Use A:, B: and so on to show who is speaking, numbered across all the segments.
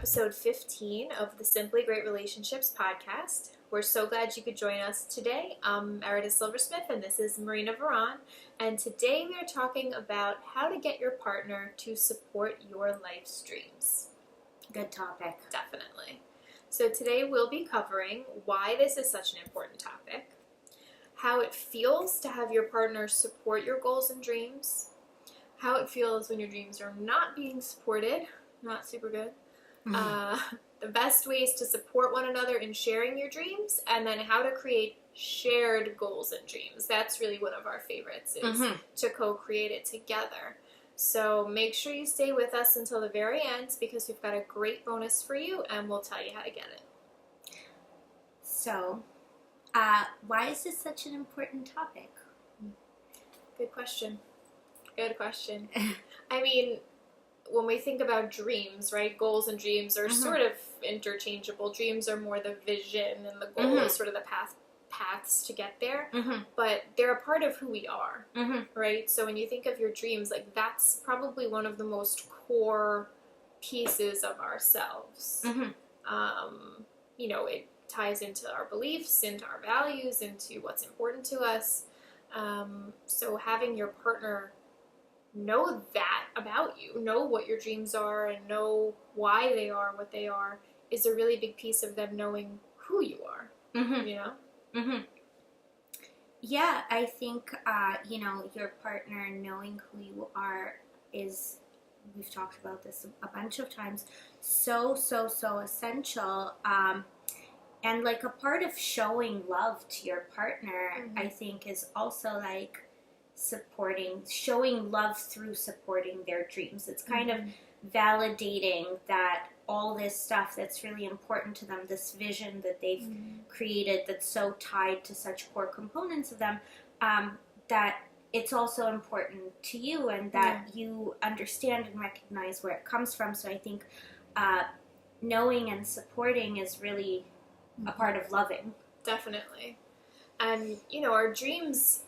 A: episode 15 of the Simply Great Relationships podcast. We're so glad you could join us today. I'm Meredith Silversmith, and this is Marina. And today we are talking about how to get your partner to support your life's dreams.
B: Good topic.
A: Definitely. So today we'll be covering why this is such an important topic, how it feels to have your partner support your goals and dreams, how it feels when your dreams are not being supported, not super good, the best ways to support one another in sharing your dreams, and then how to create shared goals and dreams. That's really one of our favorites, is to co-create it together. So make sure you stay with us until the very end, because we've got a great bonus for you, and we'll tell you how to get it.
B: So, why is this such an important topic?
A: Good question. Good question. I mean, when we think about dreams, right, goals and dreams are sort of interchangeable. Dreams are more the vision, and the goal is sort of the paths to get there. But they're a part of who we are, right? So when you think of your dreams, like, that's probably one of the most core pieces of ourselves. You know, it ties into our beliefs, into our values, into what's important to us. So having your partner know that about you, know what your dreams are, and know why they are what they are, is a really big piece of them knowing who you are, you know?
B: Yeah, I think, you know, your partner knowing who you are is, we've talked about this a bunch of times, so essential. And, like, a part of showing love to your partner, I think, is also, like, showing love through supporting their dreams. It's kind of validating that all this stuff that's really important to them, this vision that they've created that's so tied to such core components of them, that it's also important to you, and that you understand and recognize where it comes from. So I think knowing and supporting is really a part of loving.
A: Definitely. And, you know, our dreams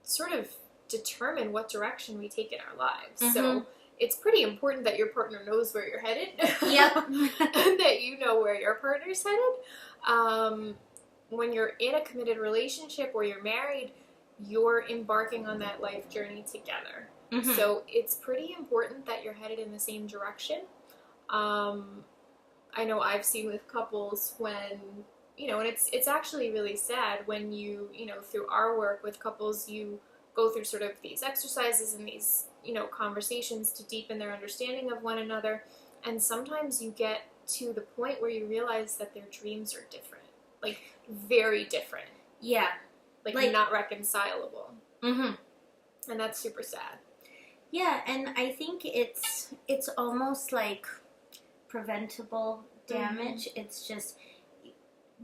A: sort of determine what direction we take in our lives. So it's pretty important that your partner knows where you're headed.
B: Yep.
A: And that you know where your partner's headed. When you're in a committed relationship or you're married, you're embarking on that life journey together. So it's pretty important that you're headed in the same direction. I know I've seen with couples when, you know, and it's actually really sad when you know, through our work with couples, you go through sort of these exercises and these, you know, conversations to deepen their understanding of one another. And sometimes you get to the point where you realize that their dreams are different, like very different. Yeah. Like not reconcilable. And that's super sad.
B: Yeah, and I think it's almost like preventable damage. It's just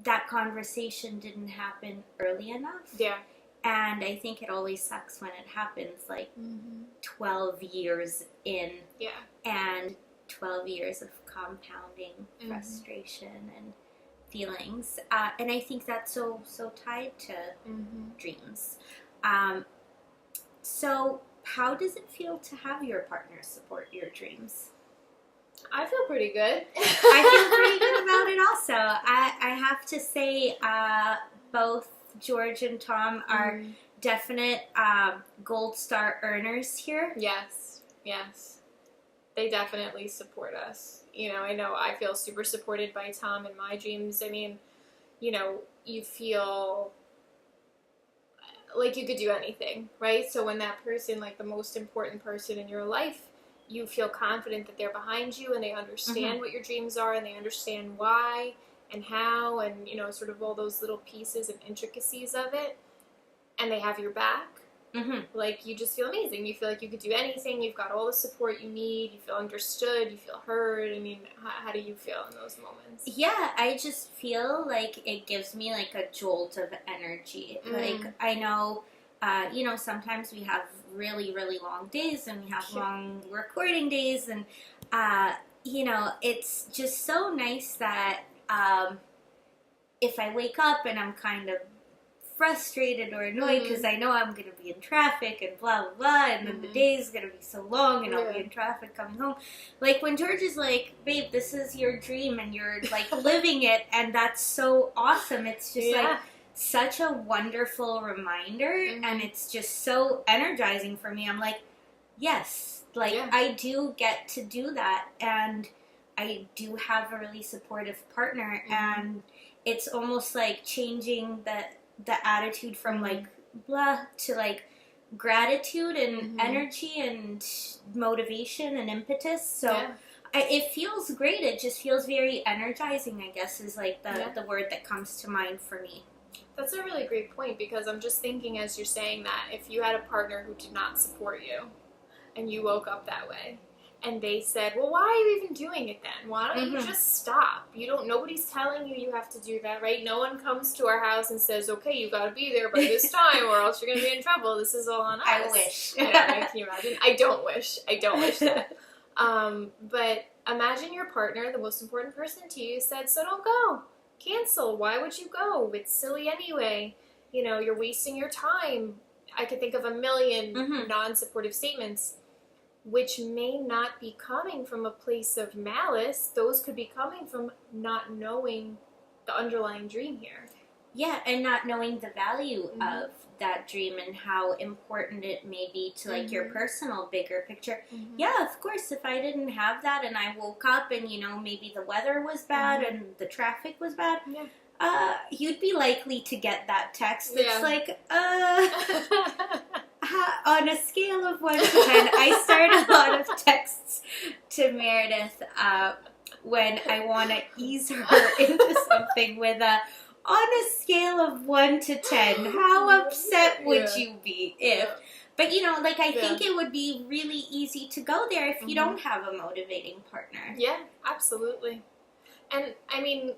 B: that conversation didn't happen early enough. Yeah. And I think it always sucks when it happens, like 12 years in. Yeah. And 12 years of compounding frustration and feelings. And I think that's so tied to dreams. So how does it feel to have your partner support your dreams?
A: I feel pretty good.
B: I feel pretty good about it also. I have to say, both George and Tom are definite gold star earners here.
A: Yes. They definitely support us. You know I feel super supported by Tom in my dreams. I mean, you know, you feel like you could do anything, right? So when that person, like the most important person in your life, you feel confident that they're behind you and they understand what your dreams are and they understand why and how, and, you know, sort of all those little pieces and intricacies of it, and they have your back. Like, you just feel amazing. You feel like you could do anything. You've got all the support you need. You feel understood. You feel heard. I mean, how do you feel in those moments?
B: Yeah, I just feel like it gives me, like, a jolt of energy. Like, I know, you know, sometimes we have really, really long days, and we have long recording days, and, you know, it's just so nice that if I wake up and I'm kind of frustrated or annoyed because I know I'm going to be in traffic and blah, blah, blah, and then the day's going to be so long and I'll be in traffic coming home. Like, when George is like, babe, this is your dream and you're, like, living it, and that's so awesome. It's just, like, such a wonderful reminder, and it's just so energizing for me. I'm like, yes, like, I do get to do that, and I do have a really supportive partner, and it's almost like changing the attitude from, like, blah to, like, gratitude and energy and motivation and impetus. So it feels great. It just feels very energizing, I guess, is, like, the word that comes to mind for me.
A: That's a really great point, because I'm just thinking as you're saying that, if you had a partner who did not support you and you woke up that way and they said, well, why are you even doing it then? Why don't you just stop? Nobody's telling you have to do that, right? No one comes to our house and says, okay, you got to be there by this time or else you're going to be in trouble. This is all on us.
B: I wish.
A: Can you imagine? I don't wish that. But imagine your partner, the most important person to you, said, so don't go. Cancel. Why would you go? It's silly anyway. You're wasting your time. I could think of a million non-supportive statements, which may not be coming from a place of malice. Those could be coming from not knowing the underlying dream here.
B: Yeah, and not knowing the value of that dream and how important it may be to, like, your personal bigger picture. Yeah, of course, if I didn't have that and I woke up and, maybe the weather was bad and the traffic was bad, you'd be likely to get that text that's like, on a scale of 1 to 10, I start a lot of texts to Meredith when I want to ease her into something with on a scale of 1 to 10, how upset would you be if... But, I think it would be really easy to go there if you don't have a motivating partner.
A: Yeah, absolutely. And, I mean,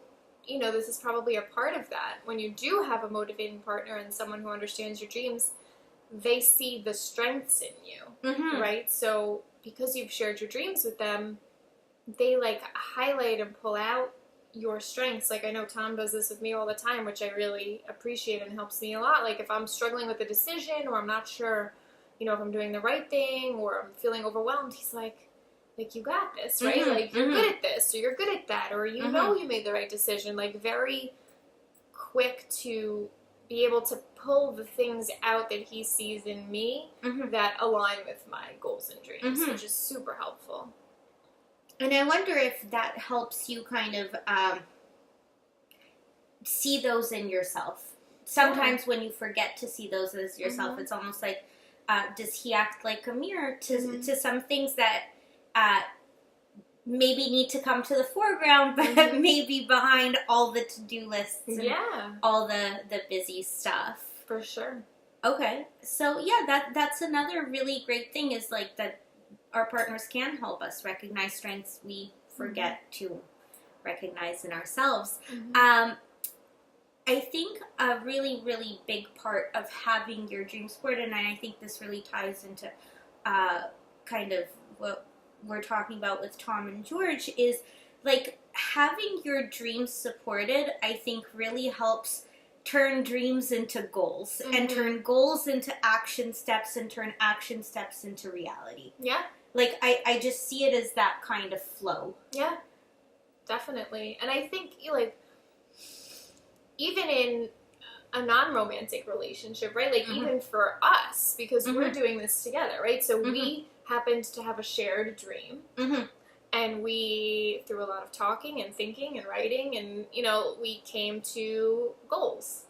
A: this is probably a part of that. When you do have a motivating partner and someone who understands your dreams, they see the strengths in you, right? So, because you've shared your dreams with them, they, like, highlight and pull out your strengths. Like, I know Tom does this with me all the time, which I really appreciate and helps me a lot. Like, if I'm struggling with a decision or I'm not sure, if I'm doing the right thing or I'm feeling overwhelmed, he's like, you got this, right? Like, you're good at this or you're good at that or you know you made the right decision. Like, very quick to be able to pull the things out that he sees in me that align with my goals and dreams, which is super helpful.
B: And I wonder if that helps you kind of see those in yourself. Sometimes when you forget to see those as yourself, it's almost like, does he act like a mirror to some things that maybe need to come to the foreground, but maybe behind all the to-do lists and all the busy stuff.
A: For sure.
B: Okay. So, that's another really great thing is, like, that our partners can help us recognize strengths we forget to recognize in ourselves. I think a really, really big part of having your dream supported, and I think this really ties into kind of what we're talking about with Tom and George, is, like, having your dreams supported, I think really helps turn dreams into goals and turn goals into action steps and turn action steps into reality.
A: Yeah.
B: Like, I just see it as that kind of flow.
A: Yeah, definitely. And I think, like, even in a non-romantic relationship, right? Like, even for us, because we're doing this together, right? So we happened to have a shared dream. And we, through a lot of talking and thinking and writing, and, we came to goals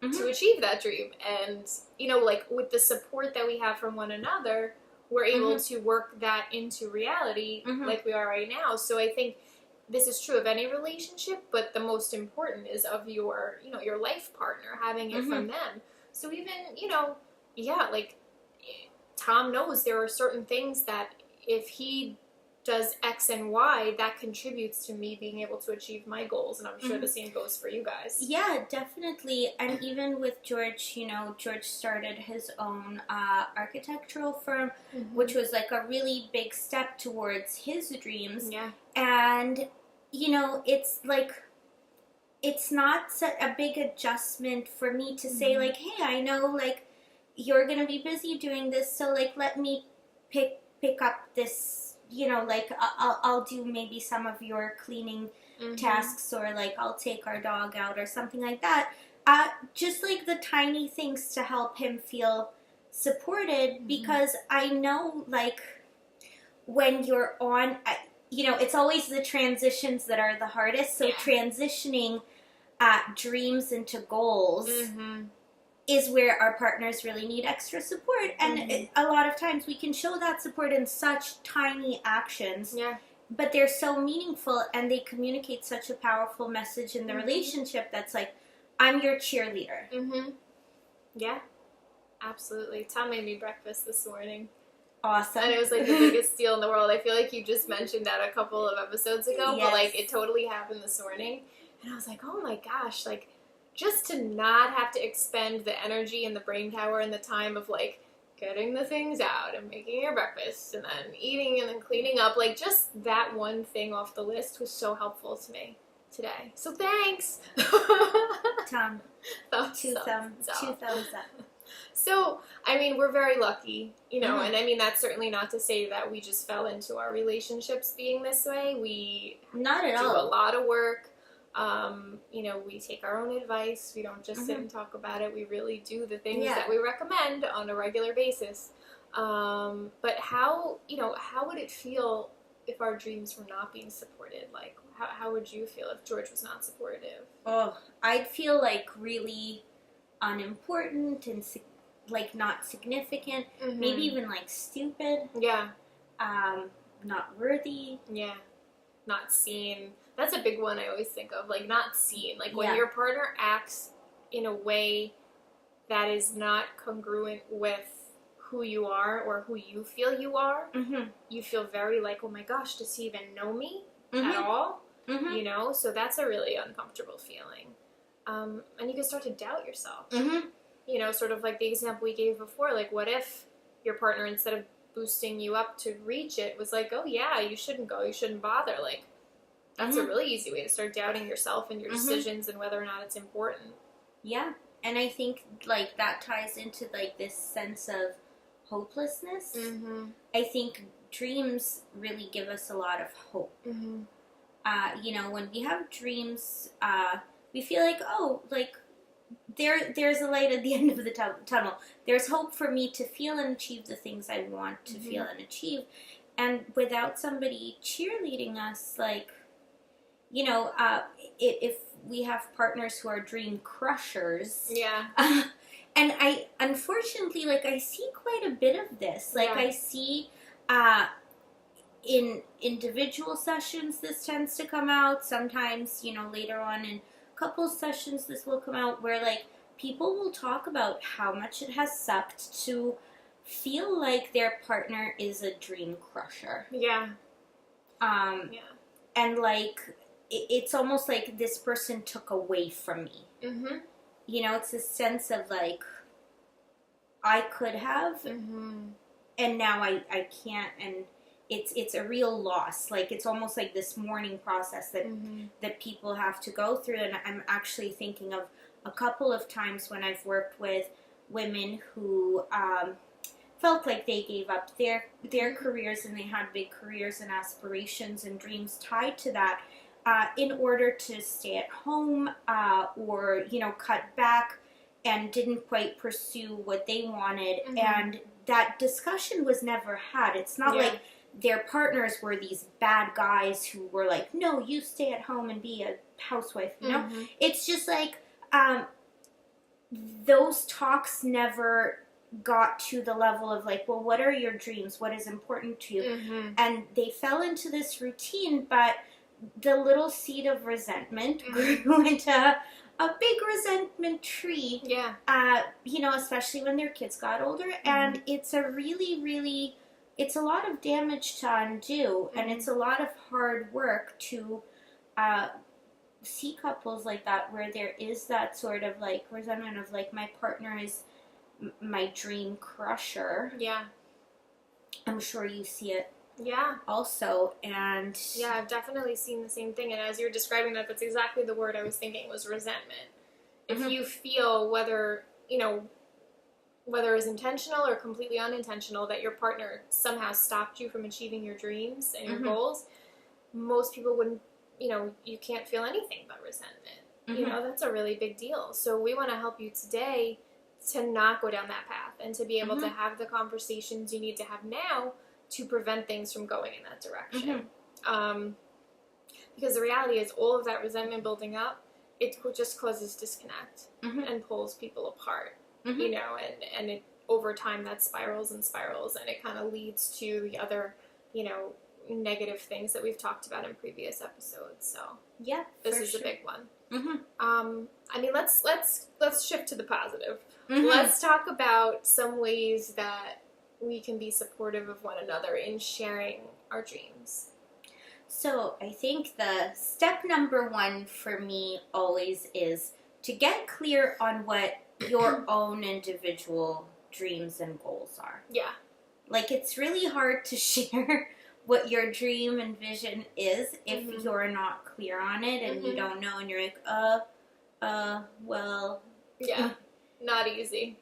A: to achieve that dream. And, like, with the support that we have from one another, we're able to work that into reality like we are right now. So I think this is true of any relationship, but the most important is of your, your life partner, having it from them. So even, like, Tom knows there are certain things that if he does X and Y, that contributes to me being able to achieve my goals, and I'm sure the same goes for you guys.
B: Yeah, definitely. And even with George, George started his own architectural firm, which was like a really big step towards his dreams.
A: Yeah.
B: And, it's like, it's not a big adjustment for me to say, like, hey, I know, like, you're going to be busy doing this, so, like, let me pick up this, you know, like, I'll do maybe some of your cleaning tasks, or, like, I'll take our dog out or something like that. Just, like, the tiny things to help him feel supported, because I know, like, when you're on, you know, it's always the transitions that are the hardest, so transitioning dreams into goals is where our partners really need extra support, and a lot of times we can show that support in such tiny actions, but they're so meaningful, and they communicate such a powerful message in the relationship that's like, I'm your cheerleader.
A: Yeah, absolutely. Tom made me breakfast this morning.
B: Awesome.
A: And it was like the biggest deal in the world. I feel like you just mentioned that a couple of episodes ago, but like it totally happened this morning. And I was like, oh my gosh, like just to not have to expend the energy and the brain power and the time of like getting the things out and making your breakfast and then eating and then cleaning up, like just that one thing off the list was so helpful to me today. So thanks.
B: Tom, two thumbs up.
A: So, I mean, we're very lucky, you know, and I mean, that's certainly not to say that we just fell into our relationships being this way. We
B: not at
A: do
B: all.
A: a lot of work. You know, we take our own advice. We don't just sit and talk about it. We really do the things that we recommend on a regular basis. But how, you know, how would it feel if our dreams were not being supported? Like, how would you feel if George was not supportive?
B: Oh, I'd feel like really unimportant and like not significant, maybe even like stupid.
A: Yeah.
B: Not worthy.
A: Yeah. Not seen. That's a big one I always think of, like not seen. Like when your partner acts in a way that is not congruent with who you are or who you feel you are, you feel very like, oh my gosh, does he even know me at all? You know, so that's a really uncomfortable feeling. And you can start to doubt yourself. You know, sort of like the example we gave before, like what if your partner, instead of boosting you up to reach it, was like, oh yeah, you shouldn't go, you shouldn't bother. Like, that's a really easy way to start doubting yourself and your decisions and whether or not it's important.
B: Yeah, and I think, like, that ties into, like, this sense of hopelessness. I think dreams really give us a lot of hope. You know, when we have dreams, we feel like, oh, like, there's a light at the end of the tunnel. There's hope for me to feel and achieve the things I want to feel and achieve. And without somebody cheerleading us, like, you know, if we have partners who are dream crushers. And I, unfortunately, like, I see quite a bit of this. Like, I see in individual sessions this tends to come out. Sometimes, you know, later on in couple sessions this will come out, where, like, people will talk about how much it has sucked to feel like their partner is a dream crusher. And, like, it's almost like this person took away from me. You know, it's a sense of, like, I could have, and now I can't, and it's a real loss. Like, it's almost like this mourning process that people have to go through. And I'm actually thinking of a couple of times when I've worked with women who felt like they gave up their careers, and they had big careers and aspirations and dreams tied to that, in order to stay at home, or, you know, cut back, and didn't quite pursue what they wanted. And that discussion was never had. It's not like their partners were these bad guys who were like, no, you stay at home and be a housewife, you know? It's just like, those talks never got to the level of, like, well, what are your dreams? What is important to you? And they fell into this routine, but the little seed of resentment grew into a big resentment tree. You know, especially when their kids got older. And it's a really, really, it's a lot of damage to undo, and it's a lot of hard work to see couples like that, where there is that sort of, like, resentment of, like, my partner is my dream crusher. I'm sure you see it
A: Yeah.
B: Also, and
A: yeah, I've definitely seen the same thing. And as you're describing that, that's exactly the word I was thinking was resentment. If you feel whether it's intentional or completely unintentional that your partner somehow stopped you from achieving your dreams and your goals, most people wouldn't, you can't feel anything but resentment. That's a really big deal. So we want to help you today to not go down that path and to be able to have the conversations you need to have now to prevent things from going in that direction. Because the reality is all of that resentment building up, it just causes disconnect and pulls people apart, and it, over time that spirals and spirals, and it kind of leads to the other, negative things that we've talked about in previous episodes. So
B: yeah,
A: this is a big one. I mean, let's shift to the positive. Let's talk about some ways that we can be supportive of one another in sharing our dreams.
B: So I think the step number one for me always is to get clear on what your own individual dreams and goals are.
A: Yeah.
B: Like, it's really hard to share what your dream and vision is if you're not clear on it and you don't know, and you're like, well.
A: Yeah. Not easy.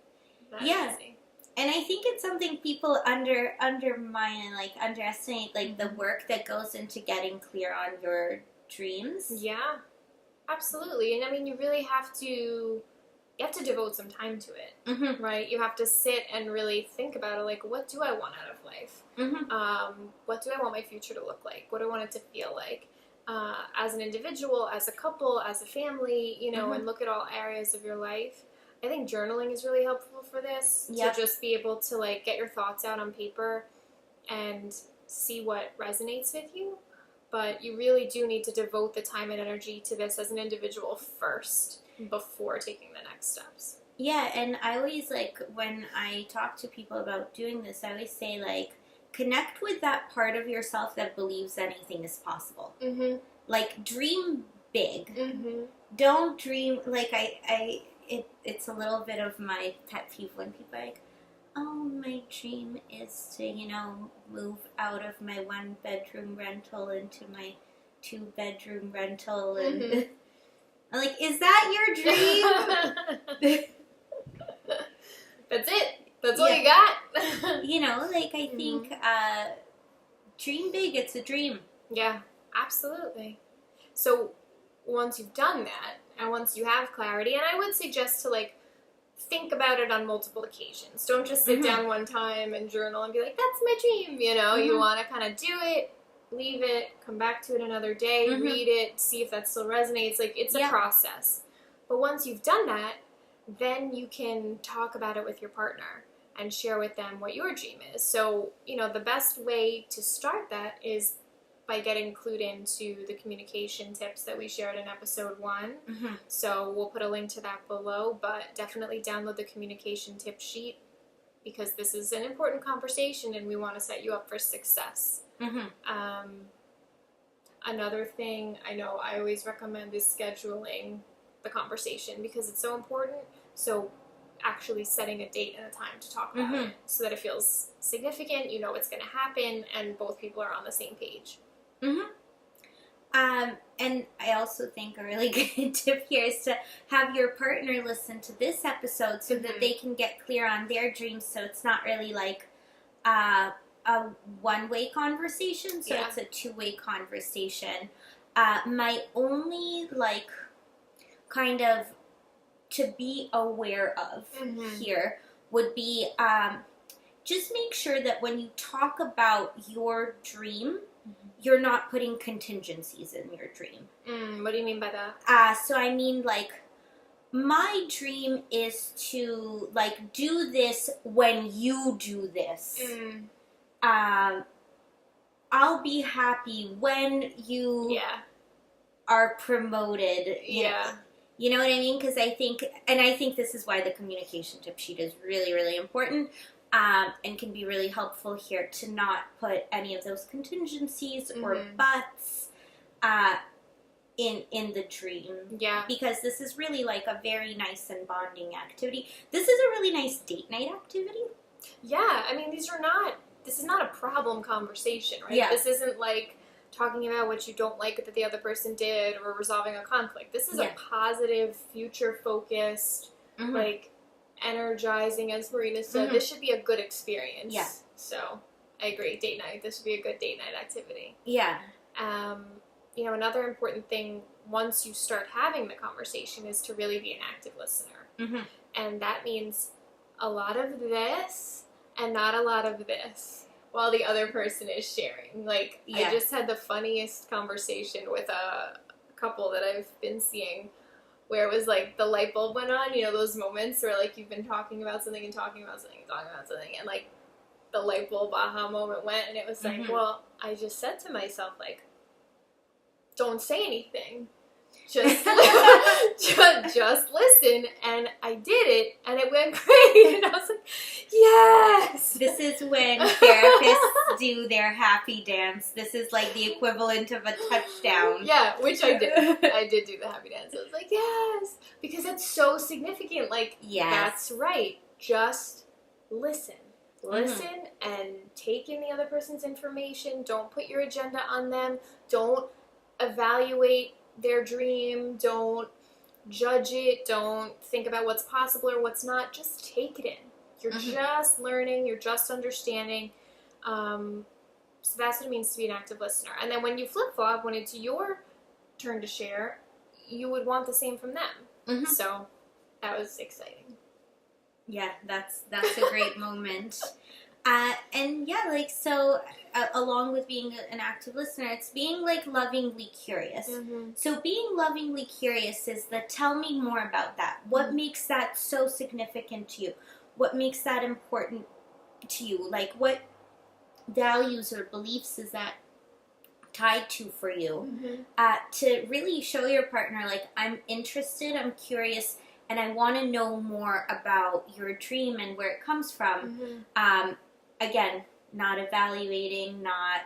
A: Not easy.
B: And I think it's something people undermine and, like, underestimate, like, the work that goes into getting clear on your dreams.
A: Yeah. Absolutely. And I mean, you really have to devote some time to it, right? You have to sit and really think about it, like, what do I want out of life? What do I want my future to look like? What do I want it to feel like? As an individual, as a couple, as a family, and look at all areas of your life. I think journaling is really helpful for this, to just be able to, like, get your thoughts out on paper and see what resonates with you. But you really do need to devote the time and energy to this as an individual first before taking the next steps.
B: Yeah, and I always, like, when I talk to people about doing this, I always say, like, connect with that part of yourself that believes anything is possible. Like, dream big. Don't dream, like, it's a little bit of my pet peeve when people are like, oh, my dream is to, move out of my 1-bedroom rental into my 2-bedroom rental, and I'm like, is that your dream?
A: That's it. That's all you got.
B: I think dream big, it's a dream.
A: Yeah, absolutely. So once you've done that, and once you have clarity, and I would suggest to, like, think about it on multiple occasions. Don't just sit down one time and journal and be like, that's my dream, You want to kind of do it, leave it, come back to it another day, read it, see if that still resonates. Like, it's a process. But once you've done that, then you can talk about it with your partner and share with them what your dream is. So, the best way to start that is by getting clued into the communication tips that we shared in episode 1. So we'll put a link to that below, but definitely download the communication tip sheet, because this is an important conversation and we want to set you up for success. Another thing I know I always recommend is scheduling the conversation, because it's so important. So actually setting a date and a time to talk about it, so that it feels significant, what's going to happen, and both people are on the same page.
B: And I also think a really good tip here is to have your partner listen to this episode so that they can get clear on their dreams, so it's not really like a one-way conversation, so it's a two-way conversation. My only, like, kind of to be aware of here would be just make sure that when you talk about your dream, you're not putting contingencies in your dream.
A: What do you mean by that?
B: So I mean, like, my dream is to, like, do this when you do this. I'll be happy when you are promoted. You know what I mean? Because I think this is why the communication tip sheet is really, really important. And can be really helpful here to not put any of those contingencies or buts in the dream.
A: Yeah.
B: Because this is really, like, a very nice and bonding activity. This is a really nice date night activity.
A: Yeah, I mean, these are not this is not a problem conversation, right?
B: Yeah.
A: This isn't like talking about what you don't like that the other person did or resolving a conflict. This is a positive, future-focused, like, energizing, as Marina said. This should be a good experience.
B: Yeah.
A: So, I agree. Date night. This would be a good date night activity.
B: Yeah.
A: You know, another important thing once you start having the conversation is to really be an active listener. And that means a lot of this and not a lot of this while the other person is sharing. Like, I just had the funniest conversation with a couple that I've been seeing where it was like the light bulb went on, you know, those moments where like you've been talking about something and talking about something and talking about something, and like the light bulb aha moment went, and it was like, well, I just said to myself, like, don't say anything. Just listen, and I did it, and it went great, and I was like, yes!
B: This is when therapists do their happy dance. This is like the equivalent of a touchdown.
A: Yeah, which I did. I did do the happy dance. I was like, yes! Because it's so significant. Like, that's right. Just listen. Listen and take in the other person's information. Don't put your agenda on them. Don't evaluate their dream. Don't judge it. Don't think about what's possible or what's not. Just take it in. You're just learning. You're just understanding. So that's what it means to be an active listener. And then when you flip-flop, when it's your turn to share, you would want the same from them. So that was exciting.
B: Yeah, that's a great moment. And yeah, like, so along with being an active listener, it's being like lovingly curious. So being lovingly curious is the tell me more about that. What makes that so significant to you? What makes that important to you? Like, what values or beliefs is that tied to for you? To really show your partner, like, I'm interested, I'm curious, and I want to know more about your dream and where it comes from. Again, not evaluating, not,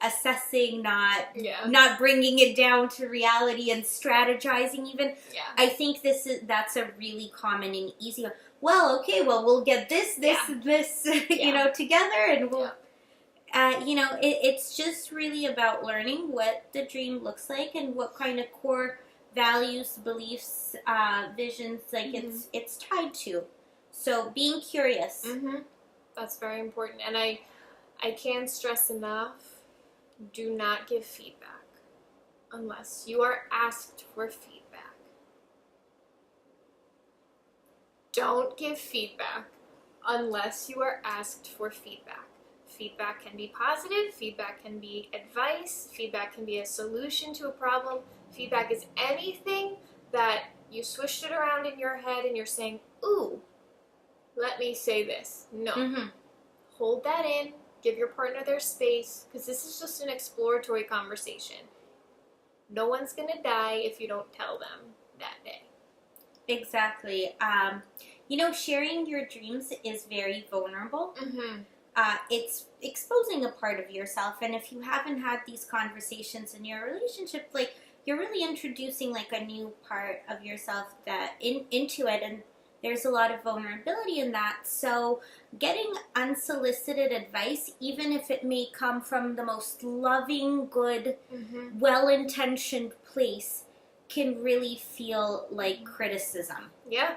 B: assessing, not bringing it down to reality and strategizing even. I think that's a really common and easy one. Well, okay, we'll get this, together, and we'll, it's just really about learning what the dream looks like and what kind of core values, beliefs, visions, like it's tied to. So being curious.
A: That's very important. And I can't stress enough, do not give feedback unless you are asked for feedback. Don't give feedback unless you are asked for feedback. Feedback can be positive, feedback can be advice, feedback can be a solution to a problem. Feedback is anything that you swished it around in your head and you're saying, ooh, let me say this. No. Hold that in. Give your partner their space, because this is just an exploratory conversation. No one's going to die if you don't tell them that day.
B: Exactly. Sharing your dreams is very vulnerable. It's exposing a part of yourself, and if you haven't had these conversations in your relationship, like, you're really introducing like a new part of yourself into it, and there's a lot of vulnerability in that. So getting unsolicited advice, even if it may come from the most loving, good, well-intentioned place, can really feel like criticism.
A: Yeah,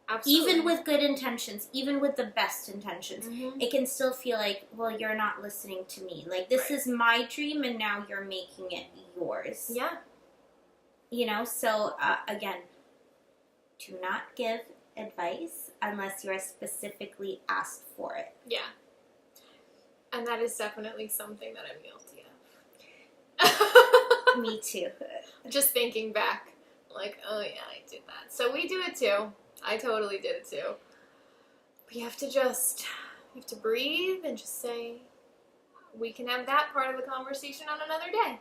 A: absolutely.
B: Even with good intentions, even with the best intentions, it can still feel like, well, you're not listening to me. Like, this is my dream, and now you're making it yours.
A: Yeah.
B: So, again, do not give advice unless you are specifically asked for it.
A: Yeah. And that is definitely something that I'm guilty of.
B: Me too.
A: Just thinking back, like, oh yeah, I did that. So we do it too. I totally did it too. But you have to breathe and just say, we can have that part of the conversation on another day.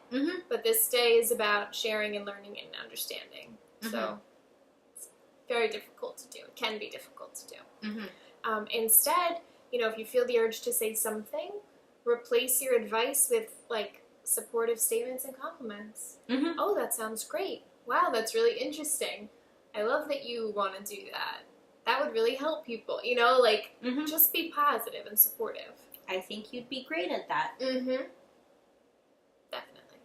A: But this day is about sharing and learning and understanding. So it's very difficult to do. It can be difficult to do. Instead, if you feel the urge to say something, replace your advice with, like, supportive statements and compliments. Oh, that sounds great. Wow, that's really interesting. I love that you want to do that. that would really help people, you know, like,
B: Mm-hmm.
A: just be positive and supportive.
B: I think you'd be great at that.
A: Mm-hmm. Definitely.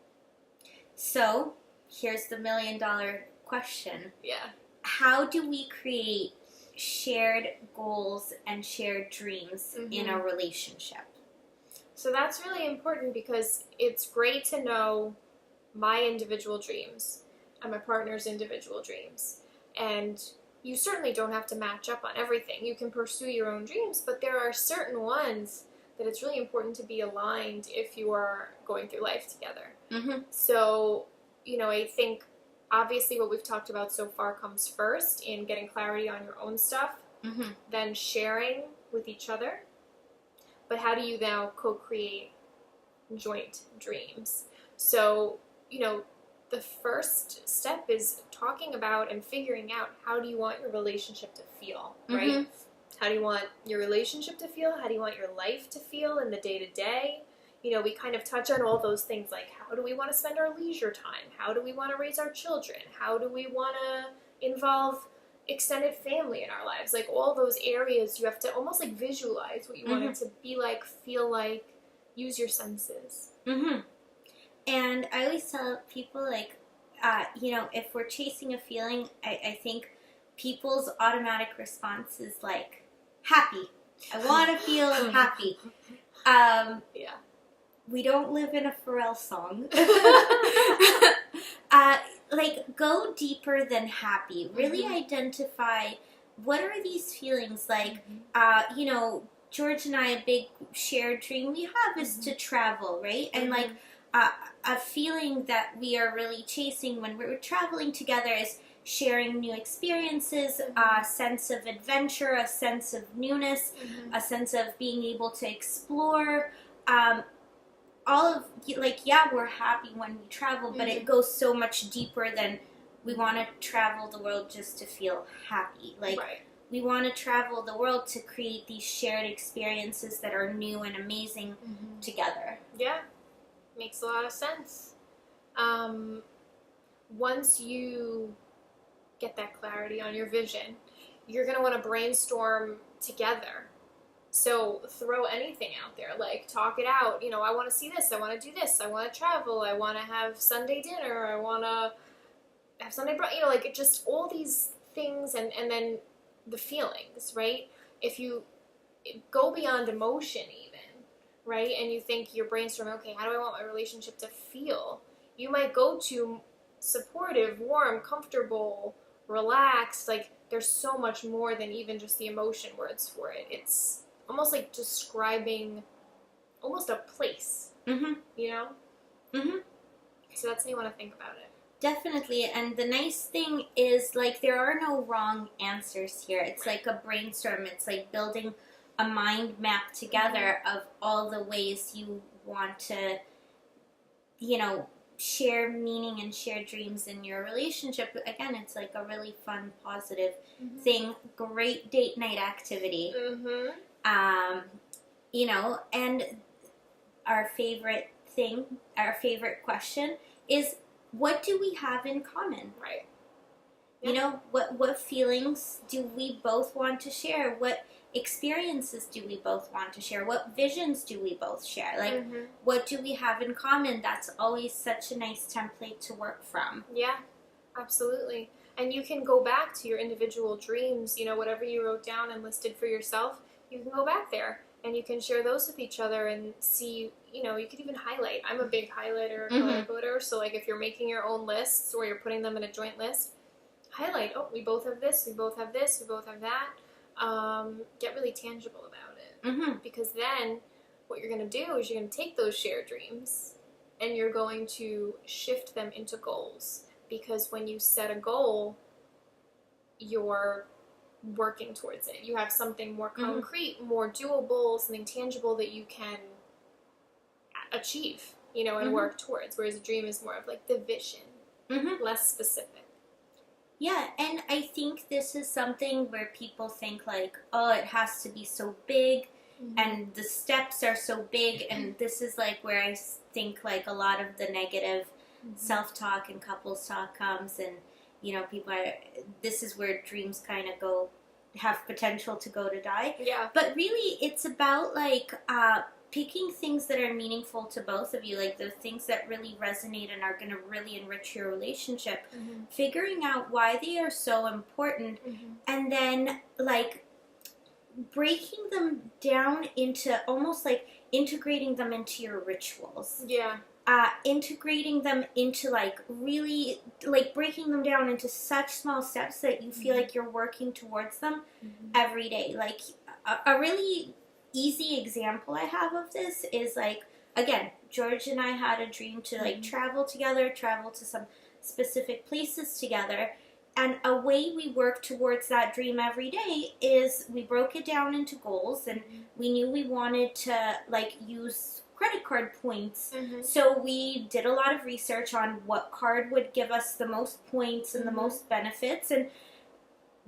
B: So, here's the $1 million question.
A: Yeah.
B: How do we create shared goals and shared dreams in a relationship?
A: So that's really important because it's great to know my individual dreams and my partner's individual dreams. And you certainly don't have to match up on everything. You can pursue your own dreams, but there are certain ones that it's really important to be aligned if you are going through life together.
B: Mm-hmm.
A: So, you know, I think obviously what we've talked about so far comes first in getting clarity on your own stuff,
B: Mm-hmm.
A: then sharing with each other. But how do you now co-create joint dreams? So, you know, the first step is talking about and figuring out how do you want your relationship to feel, right?
B: Mm-hmm.
A: How do you want your relationship to feel? How do you want your life to feel in the day-to-day? You know, we kind of touch on all those things, like how do we want to spend our leisure time? How do we want to raise our children? How do we want to involve extended family in our lives? Like, all those areas you have to almost like visualize what you want it to be like, feel like, use your senses.
B: Mm-hmm. And I always tell people, like, you know, if we're chasing a feeling, I think people's automatic response is like, happy. I want to feel happy.
A: Yeah.
B: We don't live in a Pharrell song. Like, go deeper than happy. Really identify what are these feelings like. You know, George and I, a big shared dream we have is to travel, right? And like a feeling that we are really chasing when we're traveling together is sharing new experiences, a sense of adventure, a sense of newness, a sense of being able to explore. All of, like, yeah, we're happy when we travel, but it goes so much deeper than we want to travel the world just to feel happy. Like, we want to travel the world to create these shared experiences that are new and amazing together.
A: Yeah, makes a lot of sense. Once you get that clarity on your vision, you're going to want to brainstorm together. So throw anything out there, like talk it out. You know, I want to see this, I want to do this, I want to travel, I want to have Sunday dinner, I want to have Sunday brunch, you know, like just all these things, and then the feelings, right? If you go beyond emotion even, right, and you think you're brainstorming, okay, how do I want my relationship to feel? You might go to supportive, warm, comfortable, relaxed. Like, there's so much more than even just the emotion words for it. It's almost like describing almost a place, you know? So that's how you want to think about it.
B: Definitely. And the nice thing is, like, there are no wrong answers here. It's like a brainstorm. It's like building a mind map together of all the ways you want to, you know, share meaning and share dreams in your relationship. Again, it's like a really fun, positive thing. Great date night activity. You know, and our favorite thing, our favorite question is, what do we have in common?
A: Right.
B: You know, what feelings do we both want to share? What experiences do we both want to share? What visions do we both share? Like, what do we have in common? That's always such a nice template to work from.
A: Yeah, absolutely. And you can go back to your individual dreams, you know, whatever you wrote down and listed for yourself, you can go back there and you can share those with each other and see, you know, you could even highlight. I'm a big highlighter, color coder, so like if you're making your own lists or you're putting them in a joint list, highlight, oh, we both have this, we both have this, we both have that. Get really tangible about it. Because then what you're going to do is you're going to take those shared dreams and you're going to shift them into goals. Because when you set a goal, you're working towards it. You have something more concrete, more doable, something tangible that you can achieve, you know, and work towards. Whereas a dream is more of like the vision, less specific.
B: Yeah, and I think this is something where people think like, oh, it has to be so big, and the steps are so big, and this is like where I think like a lot of the negative self-talk and couples talk comes, and, you know, people are, this is where dreams kind of go have potential to go to die.
A: Yeah.
B: But really, it's about, like, picking things that are meaningful to both of you, like the things that really resonate and are going to really enrich your relationship, figuring out why they are so important, and then, like, breaking them down into almost like integrating them into your rituals.
A: Yeah.
B: Integrating them into, like, really, like, breaking them down into such small steps that you feel like you're working towards them every day. Like, a really easy example I have of this is, like, again, George and I had a dream to, like, travel together, travel to some specific places together. And a way we work towards that dream every day is we broke it down into goals, and we knew we wanted to, like, use credit card points. So we did a lot of research on what card would give us the most points and the most benefits, and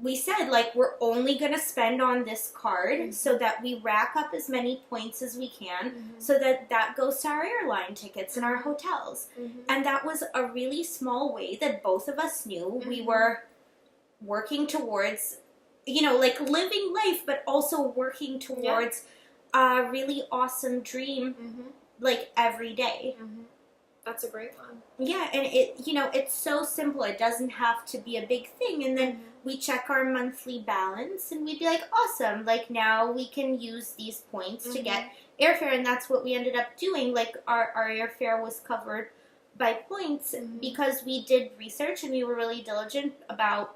B: we said, like, we're only going to spend on this card so that we rack up as many points as we can, so that goes to our airline tickets and our hotels. And that was a really small way that both of us knew we were working towards, you know, like, living life, but also working towards a really awesome dream, like, every day.
A: That's a great one.
B: Yeah, and it, you know, it's so simple. It doesn't have to be a big thing. And then we check our monthly balance, and we'd be like, awesome, like, now we can use these points to get airfare. And that's what we ended up doing. Like, our airfare was covered by points because we did research and we were really diligent about,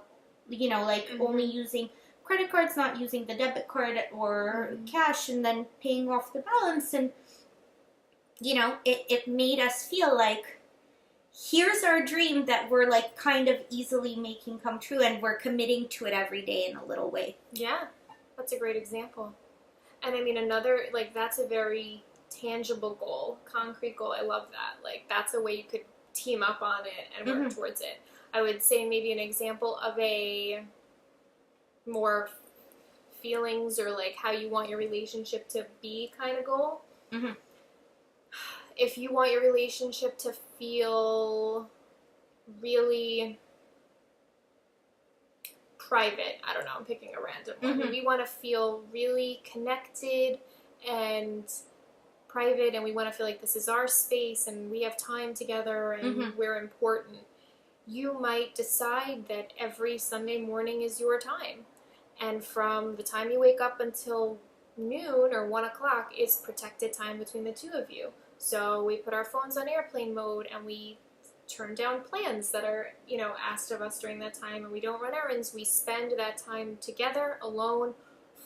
B: you know, like, only using credit cards, not using the debit card or cash, and then paying off the balance. And, you know, it made us feel like, here's our dream that we're, like, kind of easily making come true, and we're committing to it every day in a little way.
A: Yeah, that's a great example. And I mean, another, like, that's a very tangible goal, concrete goal. I love that. Like, that's a way you could team up on it and work towards it. I would say maybe an example of a more feelings or, like, how you want your relationship to be kind of goal. If you want your relationship to feel really private, I don't know, I'm picking a random one. We want to feel really connected and private, and we want to feel like this is our space and we have time together and we're important. You might decide that every Sunday morning is your time, and from the time you wake up until noon or 1 o'clock is protected time between the two of you. So we put our phones on airplane mode, and we turn down plans that are, you know, asked of us during that time, and we don't run errands. We spend that time together, alone,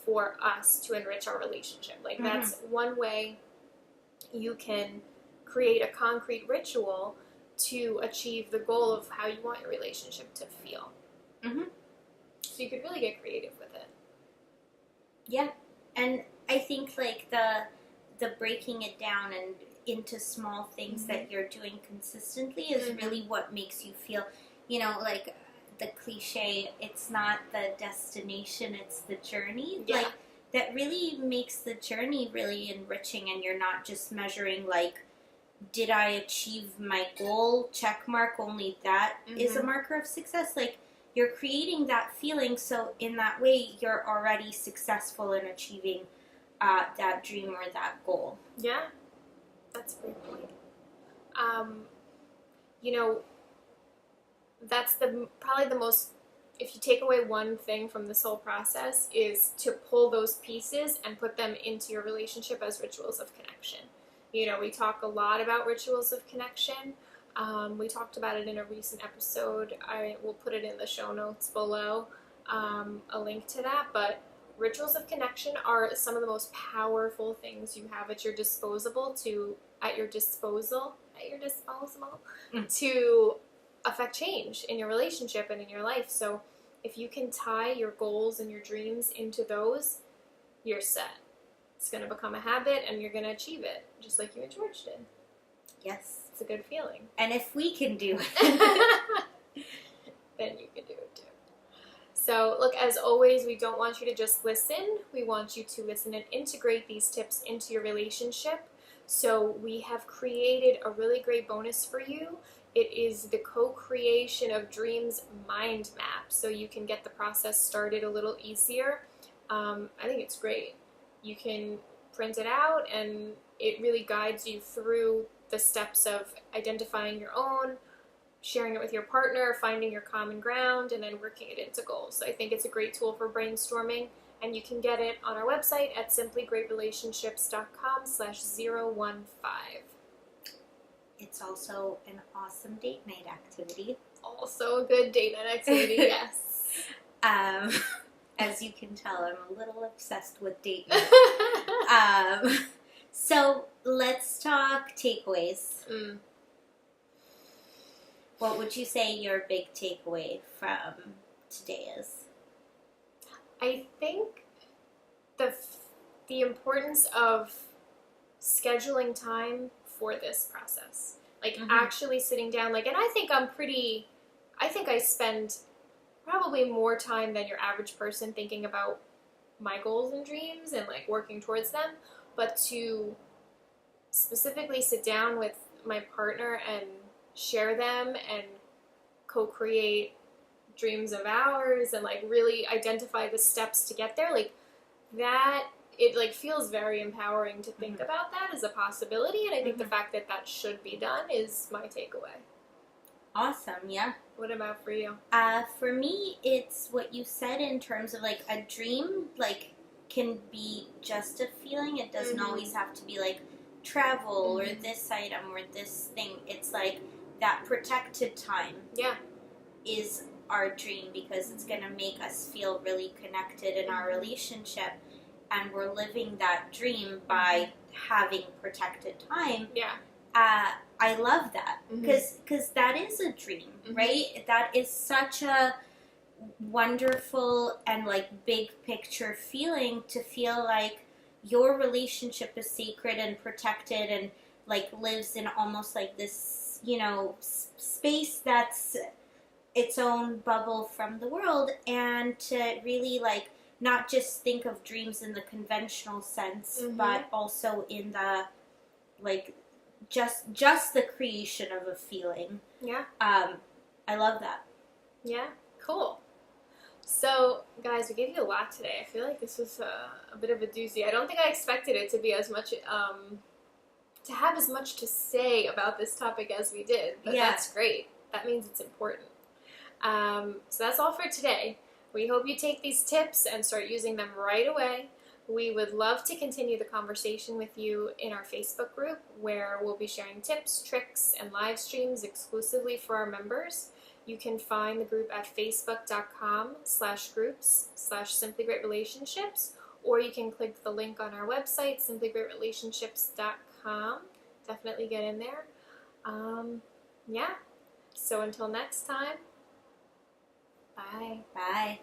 A: for us to enrich our relationship. Like, that's one way you can create a concrete ritual to achieve the goal of how you want your relationship to feel. So you could really get creative with it.
B: Yeah, and I think, like, the breaking it down and into small things that you're doing consistently is really what makes you feel, you know, like, the cliche, it's not the destination, it's the journey. Like, that really makes the journey really enriching, and you're not just measuring, like, did I achieve my goal, check mark, only that is a marker of success. Like, you're creating that feeling, so in that way you're already successful in achieving that dream or that goal.
A: Yeah, that's a great point. You know, that's probably the most, if you take away one thing from this whole process, is to pull those pieces and put them into your relationship as rituals of connection. You know, we talk a lot about rituals of connection. We talked about it in a recent episode. I will put it in the show notes below, a link to that. But rituals of connection are some of the most powerful things you have at your disposal to affect change in your relationship and in your life. So if you can tie your goals and your dreams into those, you're set. It's going to become a habit, and you're going to achieve it, just like you and George did.
B: Yes.
A: It's a good feeling.
B: And if we can do it,
A: then you can do it too. So, look, as always, we don't want you to just listen. We want you to listen and integrate these tips into your relationship. So we have created a really great bonus for you. It is the co-creation of dreams mind map, so you can get the process started a little easier. I think it's great. You can print it out, and it really guides you through the steps of identifying your own, sharing it with your partner, finding your common ground, and then working it into goals. So I think it's a great tool for brainstorming, and you can get it on our website at simplygreatrelationships.com/015.
B: It's also an awesome date night activity.
A: Also a good date night activity, yes.
B: As you can tell, I'm a little obsessed with date night. So let's talk takeaways. What would you say your big takeaway from today is?
A: I think the importance of scheduling time for this process. Like actually sitting down, and I think I spend probably more time than your average person thinking about my goals and dreams and like working towards them, but to specifically sit down with my partner and share them and co-create dreams of ours and like really identify the steps to get there, like that, it like feels very empowering to think about that as a possibility, and I think the fact that that should be done is my takeaway.
B: Awesome, yeah.
A: What about for you?
B: For me, it's what you said in terms of like a dream, like can be just a feeling. It doesn't always have to be like travel or this item or this thing. It's like that protected time is our dream because it's going to make us feel really connected in our relationship, and we're living that dream by having protected time. I love that because that is a dream, right? That is such a wonderful and like big picture feeling, to feel like your relationship is sacred and protected and like lives in almost like this, you know, space that's its own bubble from the world, and to really like not just think of dreams in the conventional sense, but also in the like just the creation of a feeling. I love that.
A: Yeah, cool. So, guys, we gave you a lot today. I feel like this was a bit of a doozy. I don't think I expected it to be as much, to have as much to say about this topic as we did. But that's great. That means it's important. So that's all for today. We hope you take these tips and start using them right away. We would love to continue the conversation with you in our Facebook group, where we'll be sharing tips, tricks, and live streams exclusively for our members. You can find the group at facebook.com/groups/simplygreatrelationships, or you can click the link on our website, simplygreatrelationships.com. Definitely get in there. So until next time, bye.
B: Bye.